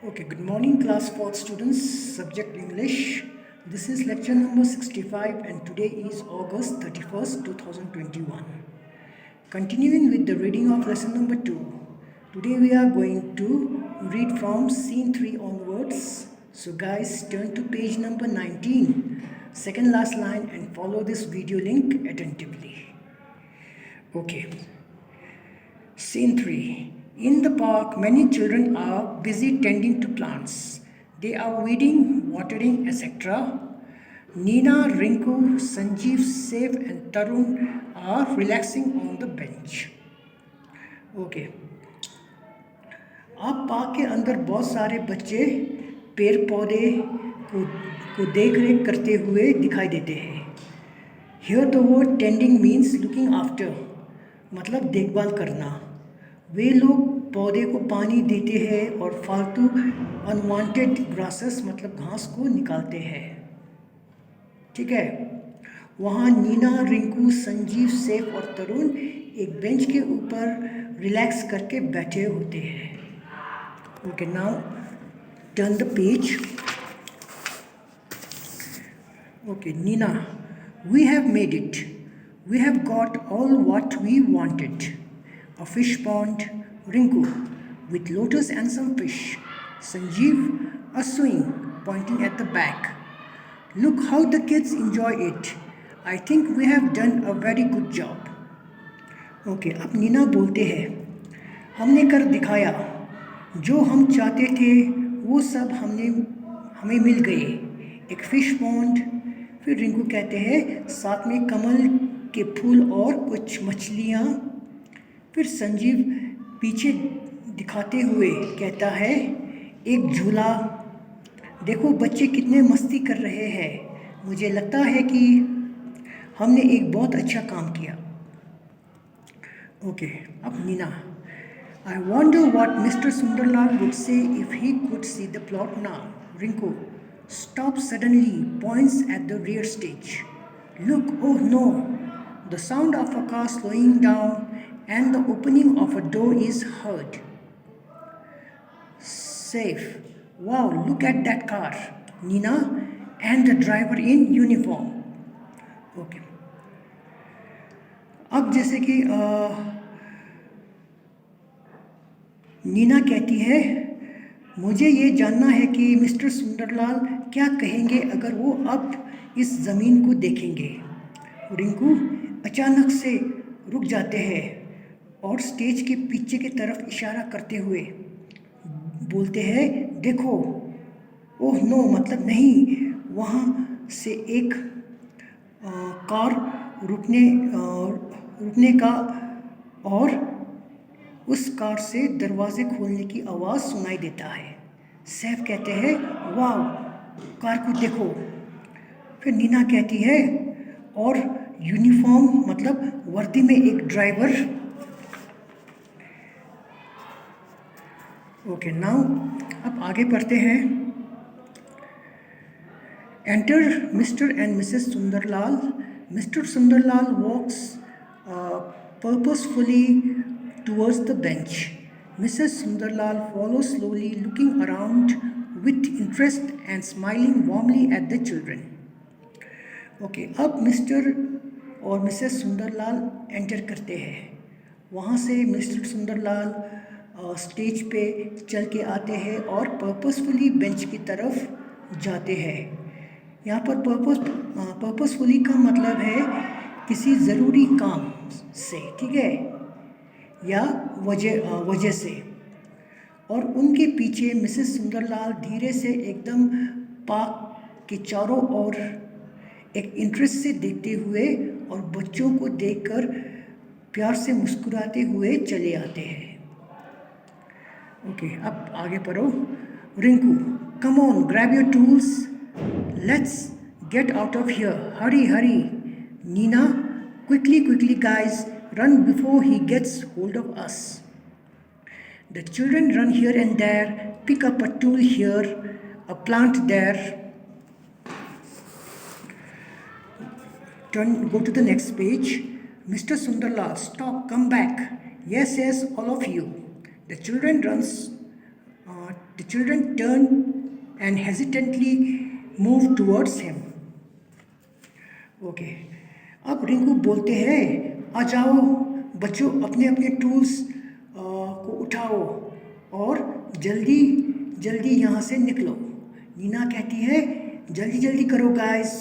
Okay, good morning, class 4 students, subject English. This is lecture number 65, and today is August 31st, 2021. Continuing with the reading of lesson number 2. Today we are going to read from scene 3 onwards. So, guys, turn to page number 19, second last line, and follow this video link attentively. Okay. Scene 3. In the park, many children are busy tending to plants. They are weeding, watering, etc. Nina, Rinku, Sanjeev, Sev, and Tarun are relaxing on the bench. Okay. आप park के अंदर बहुत सारे बच्चे पेड़ पौधे को देख रेख करते हुए दिखाई देते हैं. Here the word tending means looking after, मतलब देखभाल करना. वे लोग पौधे को पानी देते हैं और फालतू अनवांटेड ग्रासेस मतलब घास को निकालते हैं. ठीक है. वहाँ नीना, रिंकू, संजीव, सैफ और तरुण एक बेंच के ऊपर रिलैक्स करके बैठे होते हैं. Okay, now turn the page. Okay, Neena, we have made it. We have got all what we wanted. A fish pond. Rinku, with lotus and some fish. Sanjeev, a swing, pointing at the back. Look how the kids enjoy it. I think we have done a very good job. Okay, अब नीना बोलते हैं, हमने कर दिखाया. जो हम चाहते थे वो सब हमें मिल गए. एक फिश पॉन्ड. फिर रिंकू कहते हैं साथ में कमल के फूल और कुछ मछलियाँ. फिर संजीव पीछे दिखाते हुए कहता है एक झूला. देखो बच्चे कितने मस्ती कर रहे हैं. मुझे लगता है कि हमने एक बहुत अच्छा काम किया. ओके, अब Neena, I wonder what Mr. Sundarlal would say if he could see the plot now. Rinku stops suddenly, points at the rear stage. Look, oh no! The sound of a car slowing down and the opening of a door is heard. Safe. Wow, look at that car. Nina, and the driver in uniform. Okay. अब जैसे कि नीना कहती है मुझे ये जानना है कि मिस्टर सुंदरलाल क्या कहेंगे अगर वो अब इस ज़मीन को देखेंगे. रिंकू अचानक से रुक जाते हैं और स्टेज के पीछे की तरफ इशारा करते हुए बोलते हैं देखो. ओह नो, मतलब नहीं. वहाँ से एक कार रुकने का और उस कार से दरवाजे खोलने की आवाज़ सुनाई देता है. सैफ कहते हैं वाह, कार को देखो. फिर नीना कहती है और यूनिफॉर्म मतलब वर्दी में एक ड्राइवर. ओके, नाउ अब आगे पढ़ते हैं. Enter Mr and Mrs Sundarlal. Mr Sundarlal walks purposefully towards the bench. Mrs. Sundarlal follows slowly, looking around with interest and smiling warmly at the children. Okay, अब मिस्टर और मिसेस सुंदरलाल एंटर करते हैं. वहाँ से मिस्टर सुंदरलाल स्टेज पे चल के आते हैं और पर्पसफुली बेंच की तरफ जाते हैं. यहाँ पर पर्पसफुली का मतलब है किसी ज़रूरी काम से, ठीक है, या वजह से. और उनके पीछे मिसेस सुंदरलाल धीरे से एकदम पार्क के चारों ओर एक इंटरेस्ट से देखते हुए और बच्चों को देखकर प्यार से मुस्कुराते हुए चले आते हैं. ओके, अब आगे पढ़ो. Rinku, come on, grab your tools, let's get out of here, hurry hurry. Neena, quickly guys, run before he gets hold of us. The children run here and there, pick up a tool here, a plant there. Go to the next page. Mr. Sundarlal, stop, come back. Yes, all of you. The children runs The children turned and hesitantly moved towards him. Okay. अब रिंकू बोलते हैं, आ जाओ बच्चों, अपने अपने tools को उठाओ और जल्दी जल्दी यहाँ से निकलो। नीना कहती है, जल्दी जल्दी करो गाइस,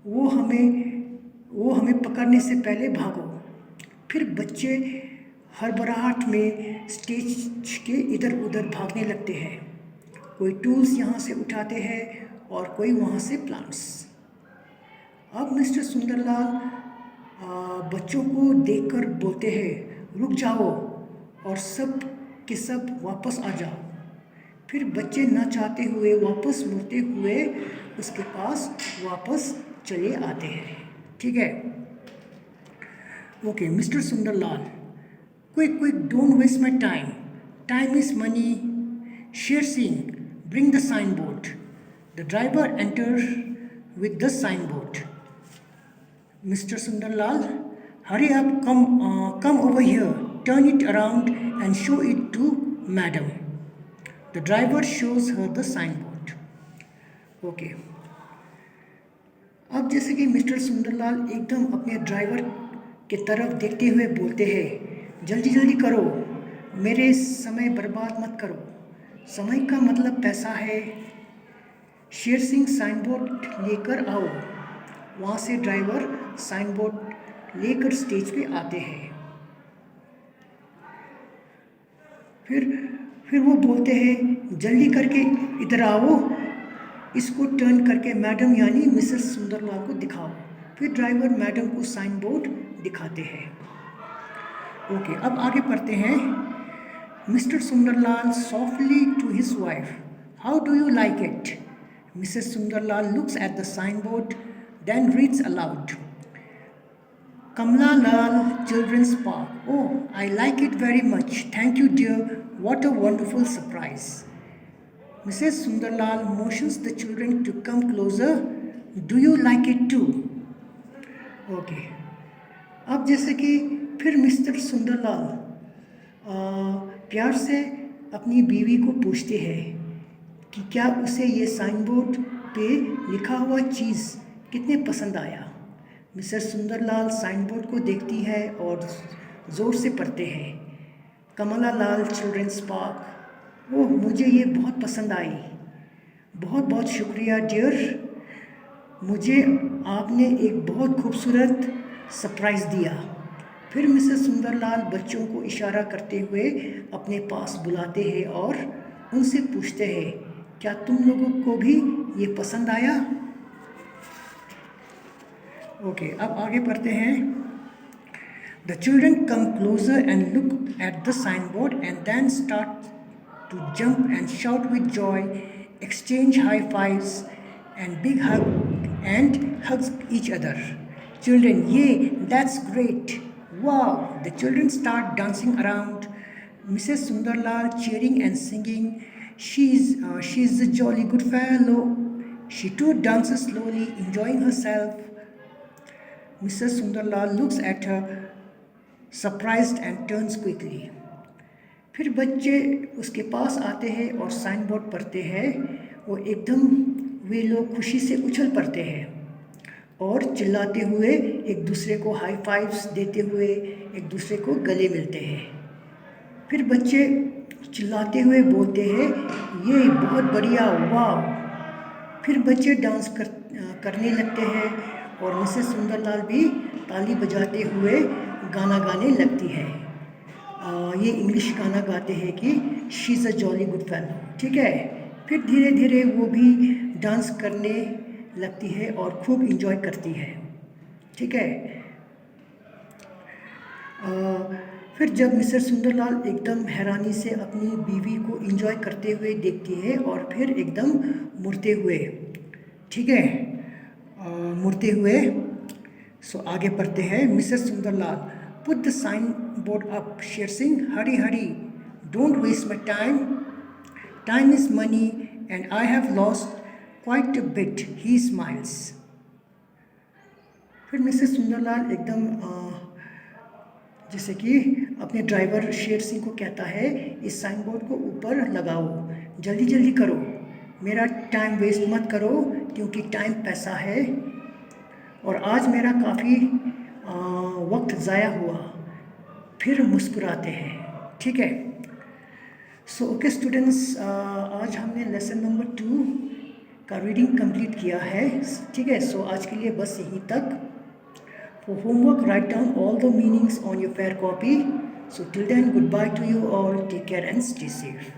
वो हमें पकड़ने से पहले भागो। फिर बच्चे हड़बड़ाहट में स्टेज के इधर उधर भागने लगते हैं। कोई टूल्स यहाँ से उठाते हैं और कोई वहाँ से प्लांट्स। अब मिस्टर सुंदरलाल बच्चों को देखकर बोलते हैं, रुक जाओ और सब के सब वापस आ जाओ। फिर बच्चे न चाहते हुए वापस मुड़ते हुए उसके पास वापस चले आते हैं। ठीक है। Okay, Mr Sundarlal, quick don't waste my time is money. Sher Singh, bring the signboard. The driver entered with the signboard. Mr. Sundarlal, hurry up, come over here, turn it around and show it to madam. The driver shows her the signboard. Okay. अब जैसे कि mister Sundarlal एकदम अपने driver के तरफ देखते हुए बोलते हैं, जल्दी जल्दी करो, मेरे समय बर्बाद मत करो, समय का मतलब पैसा है। शेर सिंह, साइनबोर्ड लेकर आओ। वहाँ से ड्राइवर साइनबोर्ड लेकर स्टेज पे आते हैं। फिर वो बोलते हैं, जल्दी करके इधर आओ, इसको टर्न करके मैडम यानी मिसेस सुंदरलाल को दिखाओ। फिर ड्राइवर मैडम को साइनबोर्ड दिखाते हैं। ओके, अब आगे पढ़ते हैं। Mr. Sundarlal softly to his wife, how do you like it? Mrs. Sundarlal looks at the signboard, then reads aloud. Kamla Lal Children's Park. Oh, I like it very much. Thank you, dear. What a wonderful surprise. Mrs. Sundarlal motions the children to come closer. Do you like it too? Okay. अब जैसे कि फिर mister Sundarlal प्यार से अपनी बीवी को पूछते हैं कि क्या उसे ये साइनबोर्ड पे लिखा हुआ चीज़ कितने पसंद आया। मिसेस सुंदरलाल साइनबोर्ड को देखती है और ज़ोर से पढ़ते हैं, कमला लाल चिल्ड्रंस पार्क। ओह, मुझे ये बहुत पसंद आई। बहुत बहुत शुक्रिया डियर, मुझे आपने एक बहुत खूबसूरत सरप्राइज़ दिया। फिर मिसेस सुंदरलाल बच्चों को इशारा करते हुए अपने पास बुलाते हैं और उनसे पूछते हैं, क्या तुम लोगों को भी ये पसंद आया? ओके, अब आगे पढ़ते हैं। The children come closer and look at the signboard and then start to jump and shout with joy, exchange high fives and big hug and hugs each other. Children, yay, that's great. Wow, the children start dancing around. Mrs. Sundarlal cheering and singing. She's a jolly good fellow. She too dances slowly, enjoying herself. Mrs. Sundarlal looks at her, surprised and turns quickly. फिर बच्चे उसके पास आते हैं और sign board पढ़ते हैं। वो एकदम वे लोग खुशी से उछल पड़ते हैं और चिल्लाते हुए एक दूसरे को हाई फाइव्स देते हुए एक दूसरे को गले मिलते हैं। फिर बच्चे चिल्लाते हुए बोलते हैं, ये बहुत बढ़िया, वाह। फिर बच्चे डांस करने लगते हैं और मिसेस सुंदरलाल भी ताली बजाते हुए गाना गाने लगती है। ये इंग्लिश गाना गाते हैं कि she is a jolly good fellow. ठीक है। फिर धीरे धीरे वो भी डांस करने लगती है और खूब इंजॉय करती है। ठीक है। फिर जब मिसेस सुंदरलाल एकदम हैरानी से अपनी बीवी को इंजॉय करते हुए देखती है और फिर एकदम मुड़ते हुए, ठीक है, मुड़ते हुए, सो आगे पढ़ते हैं। Mrs Sundarlal, put the sign board up. Sher Singh, hurry hurry, don't waste my time is money and I have lost quite a bit. He smiles. फिर मिसेस सुंदरलाल एकदम जैसे कि अपने ड्राइवर शेर सिंह को कहता है, इस साइन बोर्ड को ऊपर लगाओ, जल्दी जल्दी करो, मेरा टाइम वेस्ट मत करो क्योंकि टाइम पैसा है और आज मेरा काफ़ी वक्त ज़ाया हुआ। फिर मुस्कुराते हैं, ठीक है। सो ओके स्टूडेंट्स, आज हमने लेसन नंबर 2 का रीडिंग कंप्लीट किया है, ठीक है। सो आज के लिए बस यहीं तक। For homework write down all the meanings on your fair copy. So till then goodbye to you all, take care and stay safe.